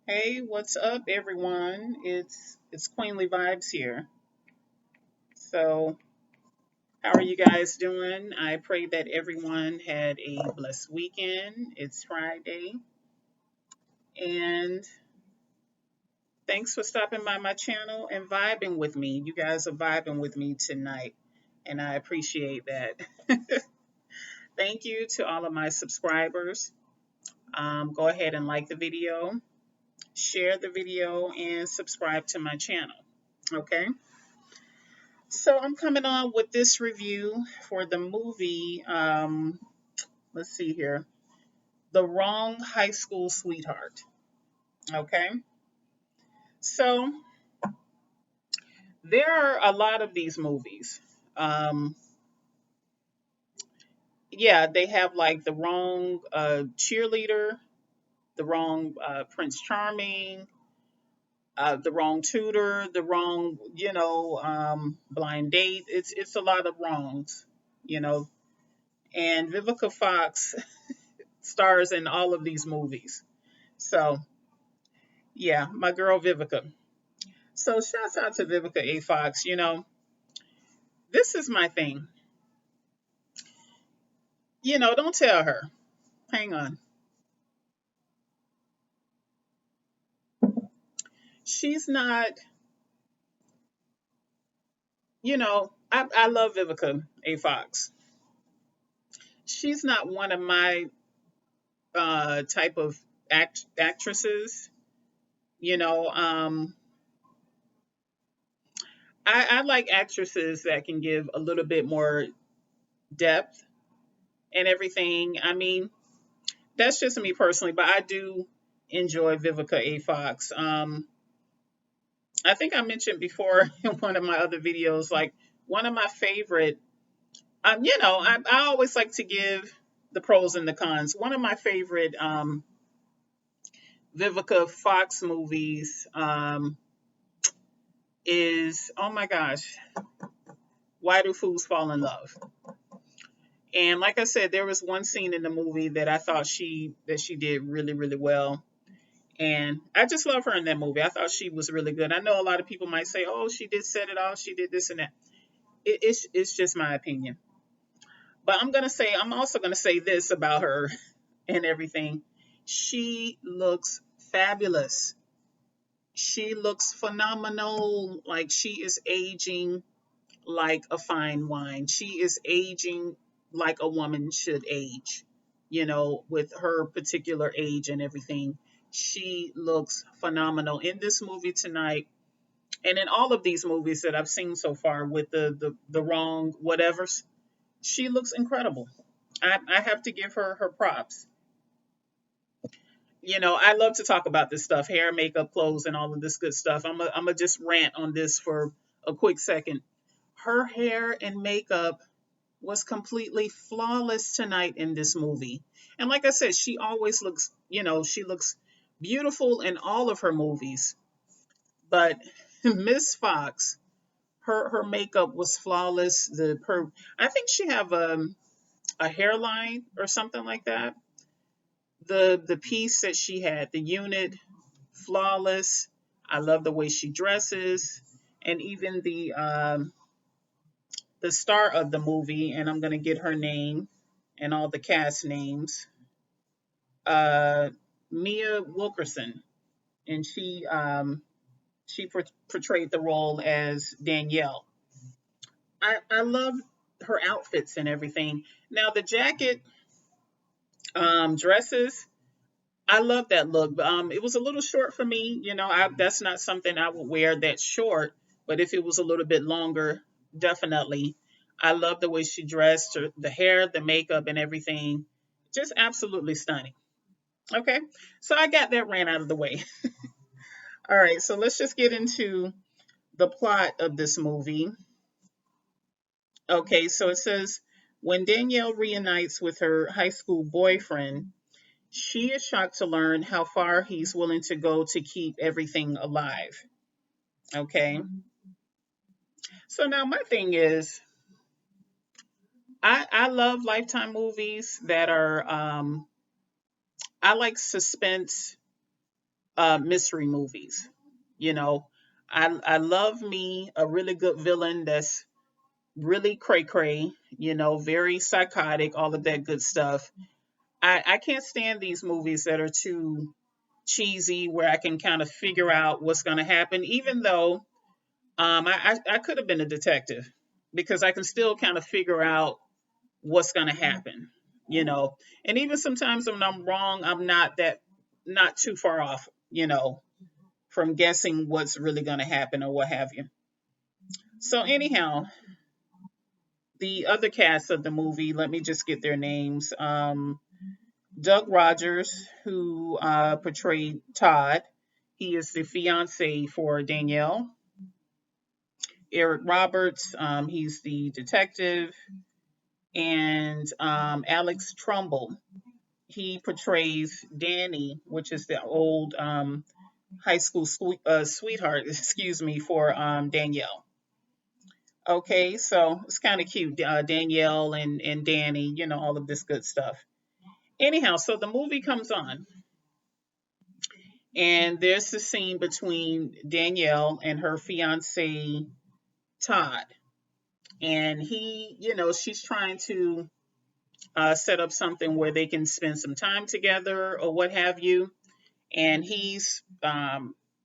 Hey, what's up, everyone? It's Queenly Vibes here. So, how are you guys doing? I pray that everyone had a blessed weekend. It's Friday, and thanks for stopping by my channel and vibing with me. You guys are vibing with me tonight, and I appreciate that. Thank you to all of my subscribers. Go ahead and like the video, share the video, and subscribe to my channel. Okay. So I'm coming on with this review for the movie. Let's see here, The Wrong High School Sweetheart. Okay, so there are a lot of these movies. Um, yeah, they have like the wrong cheerleader, the wrong Prince Charming, the wrong tutor, the wrong blind date. It's a lot of wrongs, you know. And Vivica Fox stars in all of these movies. So, yeah, my girl Vivica. So, shouts out to Vivica A. Fox. This is my thing. Don't tell her. Hang on. She's not, I love Vivica A. Fox. She's not one of my type of actresses. You know, um, I like actresses that can give a little bit more depth and everything. I mean, that's just me personally, but I do enjoy Vivica A. Fox. I think I mentioned before in one of my other videos, like one of my favorite. I always like to give the pros and the cons. One of my favorite Vivica Fox movies is, oh my gosh, Why Do Fools Fall in Love? And like I said, there was one scene in the movie that I thought she did really really well. And I just love her in that movie. I thought she was really good. I know a lot of people might say, "Oh, she did set it off. She did this and that." It's just my opinion. But I'm also gonna say this about her and everything. She looks fabulous. She looks phenomenal. Like she is aging like a fine wine. She is aging like a woman should age. With her particular age and everything. She looks phenomenal in this movie tonight, and in all of these movies that I've seen so far with the wrong whatevers. She looks incredible. I have to give her her props. I love to talk about this stuff, hair, makeup, clothes, and all of this good stuff. I'm a just rant on this for a quick second. Her hair and makeup was completely flawless tonight in this movie. And like I said, she always looks, she looks beautiful in all of her movies. But Miss Fox, her makeup was flawless. I think she have a hairline or something like that. The piece that she had, the unit, flawless. I love the way she dresses, and even the star of the movie, and I'm gonna get her name and all the cast names. Uh, Mia Wilkerson, and she portrayed the role as Danielle. I love her outfits and everything. Now the jacket, dresses, I love that look. It was a little short for me. That's not something I would wear that short. But if it was a little bit longer, definitely. I love the way she dressed, the hair, the makeup, and everything. Just absolutely stunning. Okay, so I got that ran out of the way. All right, so let's just get into the plot of this movie. Okay, so it says when Danielle reunites with her high school boyfriend, she is shocked to learn how far he's willing to go to keep everything alive. Okay. So now my thing is, I love Lifetime movies that are, I like suspense mystery movies. You know, I love me a really good villain that's really cray cray, very psychotic, all of that good stuff. I can't stand these movies that are too cheesy where I can kind of figure out what's going to happen, even though I could have been a detective because I can still kind of figure out what's going to happen, you know. And even sometimes when I'm wrong, I'm not too far off, from guessing what's really going to happen or what have you. So anyhow, the other cast of the movie, let me just get their names. Doug Rogers, who portrayed Todd, he is the fiance for Danielle. Eric Roberts, he's the detective. And Alex Trumbull, he portrays Danny, which is the old high school sweetheart, excuse me, for Danielle. Okay, so it's kind of cute. Danielle and Danny, all of this good stuff. Anyhow, so the movie comes on, and there's the scene between Danielle and her fiance, Todd. And she's trying to set up something where they can spend some time together or what have you. And he's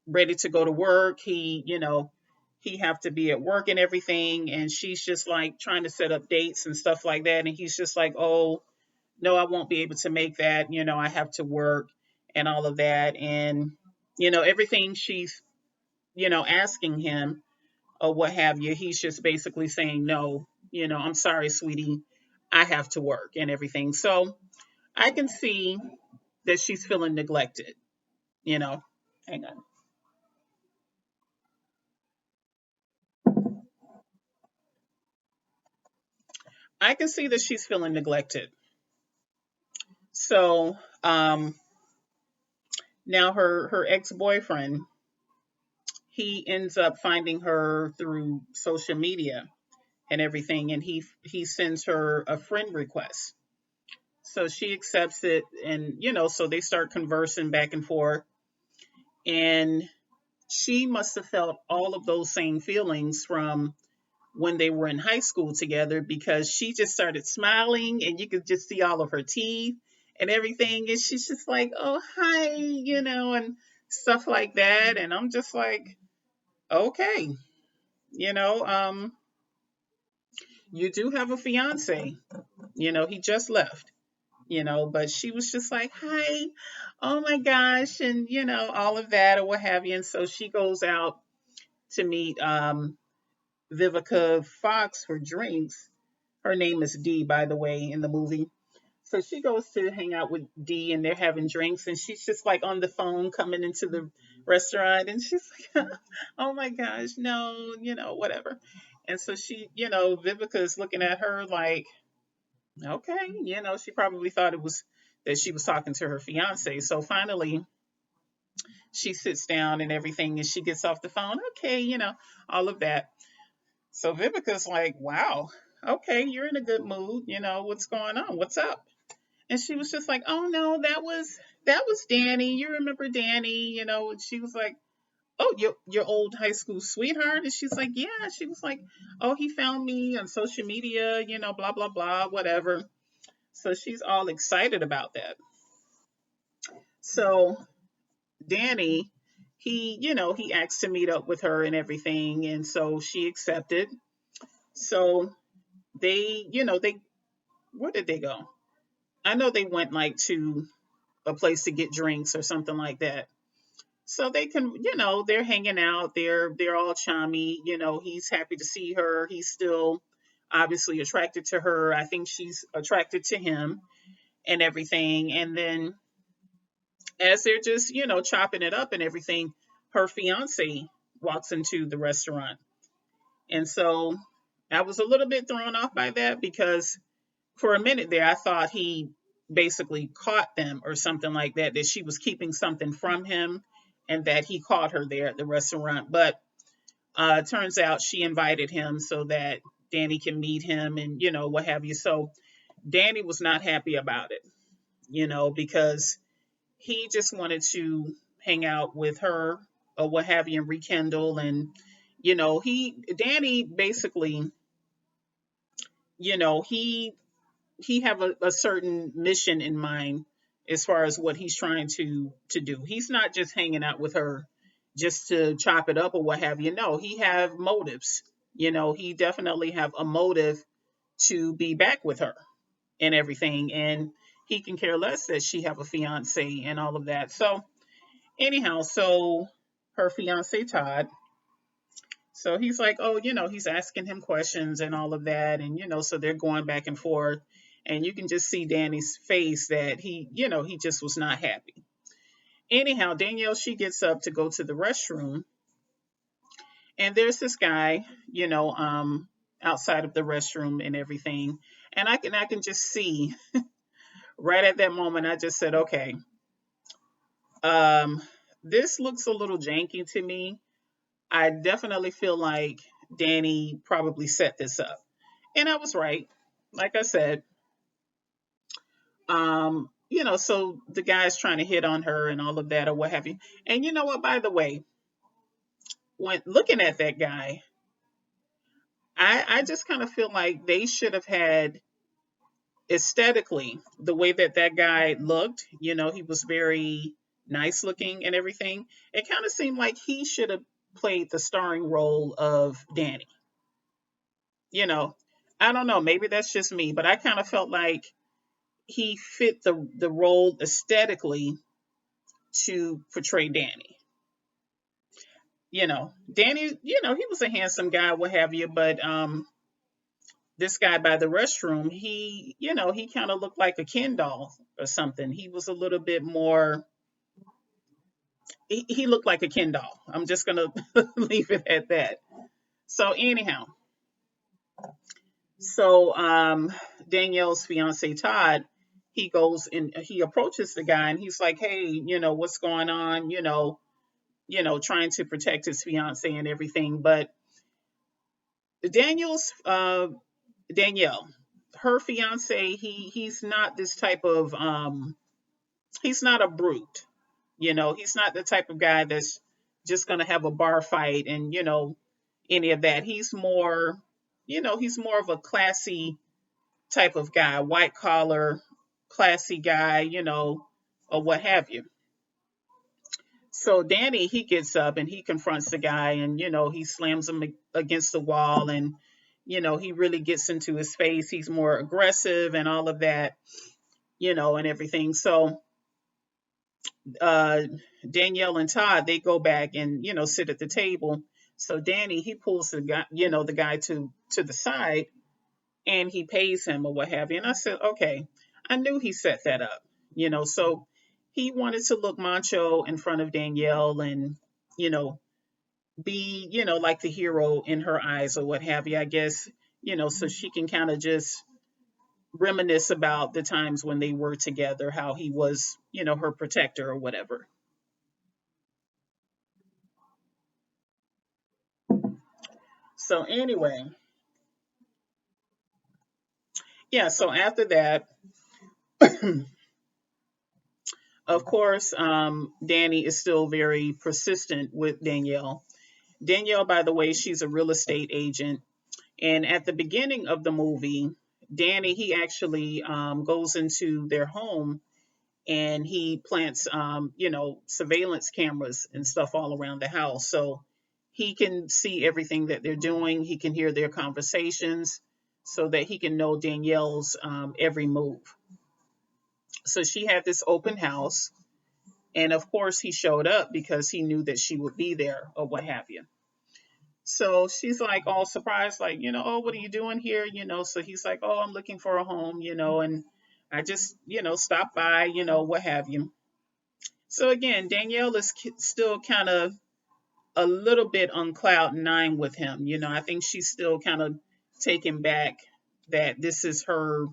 ready to go to work. He have to be at work and everything. And she's just like trying to set up dates and stuff like that. And he's just like, oh, no, I won't be able to make that. I have to work and all of that. And, everything she's, asking him or what have you, he's just basically saying, no, I'm sorry, sweetie, I have to work and everything. So I can see that she's feeling neglected, you know. Hang on. I can see that she's feeling neglected. So now her ex-boyfriend, he ends up finding her through social media and everything, and he sends her a friend request. So she accepts it, and so they start conversing back and forth. And she must have felt all of those same feelings from when they were in high school together, because she just started smiling and you could just see all of her teeth and everything. And she's just like, oh, hi, and stuff like that. And I'm just like, okay, you know, um, you do have a fiance, he just left, but she was just like, hi, oh my gosh, and, all of that or what have you. And so she goes out to meet Vivica Fox for drinks. Her name is Dee, by the way, in the movie. So she goes to hang out with Dee, and they're having drinks, and she's just like on the phone coming into the restaurant, and she's like, "Oh my gosh, no, whatever." And so Vivica is looking at her like, "Okay," she probably thought it was that she was talking to her fiance. So finally, she sits down and everything, and she gets off the phone. Okay, all of that. So Vivica's like, wow, okay, you're in a good mood. What's going on? What's up? And she was just like, oh no, that was Danny. You remember Danny, And she was like, oh, your old high school sweetheart. And she's like, yeah. She was like, oh, he found me on social media, blah blah blah, whatever. So she's all excited about that. So Danny, he asked to meet up with her and everything, and so she accepted. So they where did they go? I know they went like to a place to get drinks or something like that. So they can, they're hanging out, they're all chummy, he's happy to see her. He's still obviously attracted to her. I think she's attracted to him and everything. And then as they're just, chopping it up and everything, her fiance walks into the restaurant. And so I was a little bit thrown off by that because for a minute there, I thought he basically caught them or something like that, that she was keeping something from him and that he caught her there at the restaurant. But it turns out she invited him so that Danny can meet him and, what have you. So Danny was not happy about it, because he just wanted to hang out with her or what have you and rekindle. And, Danny basically, he have a certain mission in mind as far as what he's trying to do. He's not just hanging out with her just to chop it up or what have you. No, he have motives. He definitely have a motive to be back with her and everything. And he can care less that she have a fiance and all of that. So anyhow, so her fiance Todd, so he's like, oh, he's asking him questions and all of that. And, so they're going back and forth. And you can just see Danny's face that he just was not happy. Anyhow, Danielle, she gets up to go to the restroom. And there's this guy, outside of the restroom and everything. And I can just see right at that moment, I just said, okay, um, this looks a little janky to me. I definitely feel like Danny probably set this up. And I was right. Like I said, so the guy's trying to hit on her and all of that or what have you. And you know what, by the way, when looking at that guy, I just kind of feel like they should have had aesthetically the way that guy looked. He was very nice looking and everything. It kind of seemed like he should have played the starring role of Danny. you know, I don't know, maybe that's just me, but I kind of felt like he fit the role aesthetically to portray Danny. Danny, he was a handsome guy, what have you, but this guy by the restroom, he kind of looked like a Ken doll or something. He was a little bit more. He looked like a Ken doll. I'm just gonna leave it at that. So anyhow, so Danielle's fiance Todd, he goes and he approaches the guy and he's like, "Hey, what's going on?" Trying to protect his fiance and everything. But Daniel's Danielle, her fiance, he's not this type of he's not a brute. He's not the type of guy that's just gonna have a bar fight and any of that. He's more of a classy type of guy, white collar, classy guy, or what have you. So Danny, he gets up and he confronts the guy and, he slams him against the wall and, he really gets into his face. He's more aggressive and all of that, and everything. So uh, Danielle and Todd, they go back and, sit at the table. So Danny, he pulls the guy to the side and he pays him or what have you. And I said, okay, I knew he set that up, so he wanted to look macho in front of Danielle and, you know, be, like the hero in her eyes or what have you, I guess, so she can kind of just reminisce about the times when they were together, how he was, her protector or whatever. So anyway, yeah, so after that, of course, Danny is still very persistent with Danielle. Danielle, by the way, she's a real estate agent. And at the beginning of the movie, Danny, he actually goes into their home and he plants, surveillance cameras and stuff all around the house. So he can see everything that they're doing. He can hear their conversations so that he can know Danielle's every move. So she had this open house. And of course, he showed up because he knew that she would be there or what have you. So she's like all surprised, like, oh, what are you doing here? So he's like, oh, I'm looking for a home, and I just, stop by, what have you. So again, Danielle is still kind of a little bit on cloud nine with him. I think she's still kind of taken back that this is her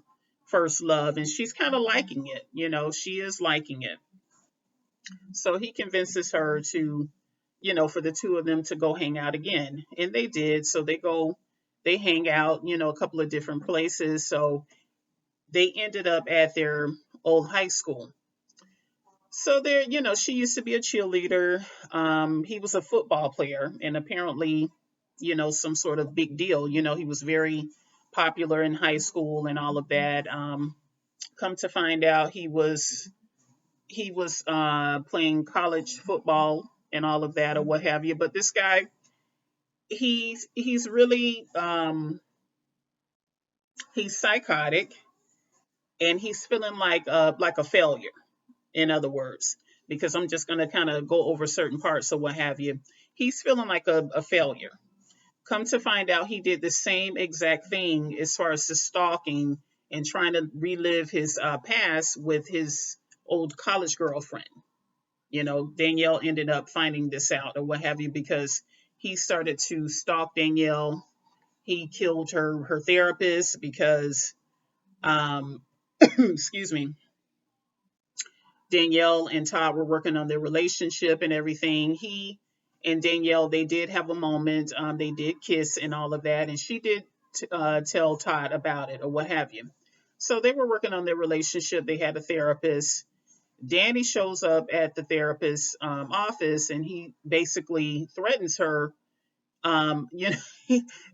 first love and she's kind of liking it. She is liking it. So he convinces her to, for the two of them to go hang out again. And they did. So they hang out, a couple of different places. So they ended up at their old high school. So there, she used to be a cheerleader. He was a football player, and apparently, some sort of big deal. He was very popular in high school and all of that. Come to find out, he was playing college football and all of that, or what have you. But this guy, he's really he's psychotic, and he's feeling like a failure. In other words, because I'm just going to kind of go over certain parts or what have you. He's feeling like a failure. Come to find out, he did the same exact thing as far as the stalking and trying to relive his past with his old college girlfriend. Danielle ended up finding this out or what have you, because he started to stalk Danielle. He killed her therapist because, excuse me, Danielle and Todd were working on their relationship and everything. He and Danielle, they did have a moment. They did kiss and all of that, and she did tell Todd about it or what have you. So they were working on their relationship. They had a therapist. Danny shows up at the therapist's office, and he basically threatens her.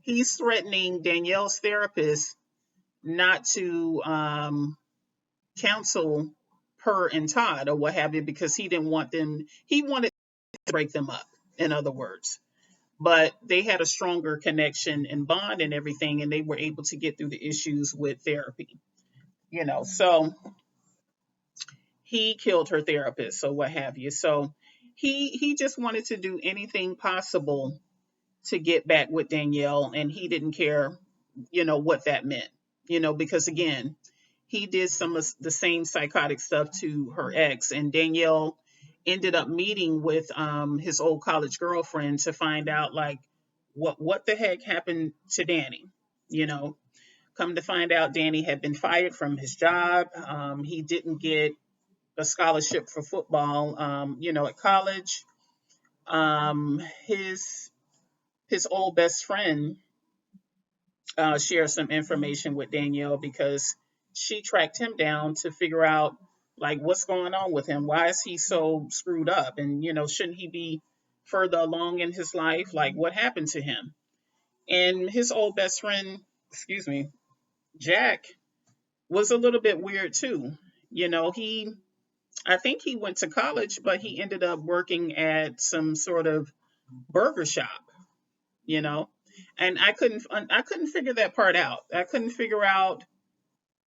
He's threatening Danielle's therapist not to counsel her and Todd or what have you, because he didn't want them, he wanted to break them up, in other words. But they had a stronger connection and bond and everything, and they were able to get through the issues with therapy. So he killed her therapist or what have you. So he just wanted to do anything possible to get back with Danielle, and he didn't care, what that meant, because again, he did some of the same psychotic stuff to her ex, and Danielle ended up meeting with his old college girlfriend to find out like what the heck happened to Danny. You know, come to find out, Danny had been fired from his job. He didn't get a scholarship for football. At college, his old best friend share some information with Danielle, because she tracked him down to figure out like what's going on with him. Why is he so screwed up? And shouldn't he be further along in his life? Like what happened to him? And his old best friend, excuse me, Jack, was a little bit weird too. He I think he went to college, but he ended up working at some sort of burger shop, you know and I couldn't figure that part out. I couldn't figure out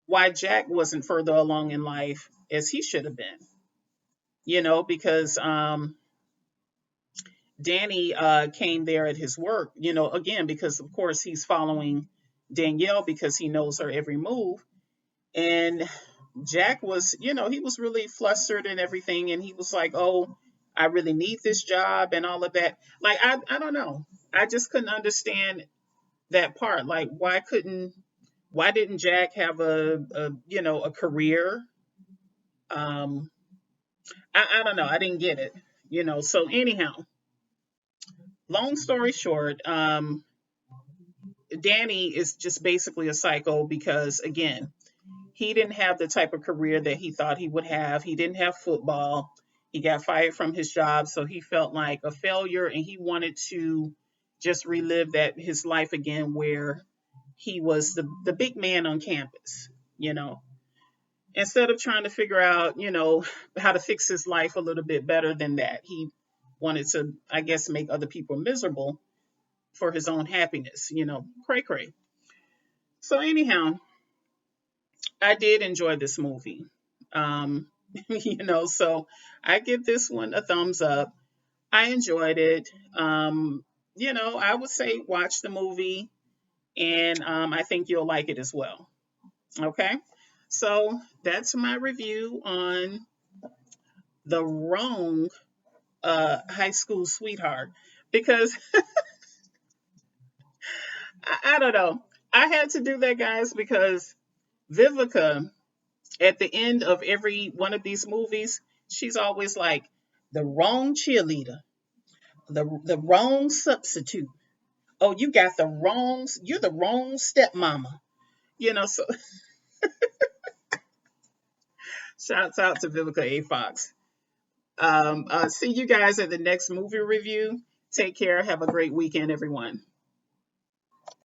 why Jack wasn't further along in life as he should have been, because Danny came there at his work, again, because of course he's following Danielle because he knows her every move. And Jack was, he was really flustered and everything, and he was like, oh, I really need this job and all of that. Like I don't know, I just couldn't understand that part. Like why didn't Jack have a career? um I don't know, I didn't get it. So anyhow, long story short, Danny is just basically a psycho because again, he didn't have the type of career that he thought he would have. He didn't have football. He got fired from his job, so he felt like a failure, and he wanted to just relive that his life again, where he was the big man on campus. You know, instead of trying to figure out, how to fix his life a little bit better than that, he wanted to, I guess, make other people miserable for his own happiness. Cray cray. So anyhow, I did enjoy this movie. Um, so I give this one a thumbs up. I enjoyed it. I would say watch the movie, and I think you'll like it as well. Okay. So that's my review on The Wrong High School Sweetheart. Because I don't know. I had to do that, guys, because Vivica, at the end of every one of these movies, she's always like, the wrong cheerleader, the wrong substitute. Oh, you're the wrong stepmama. So shouts out to Vivica A. Fox. See you guys at the next movie review. Take care. Have a great weekend, everyone.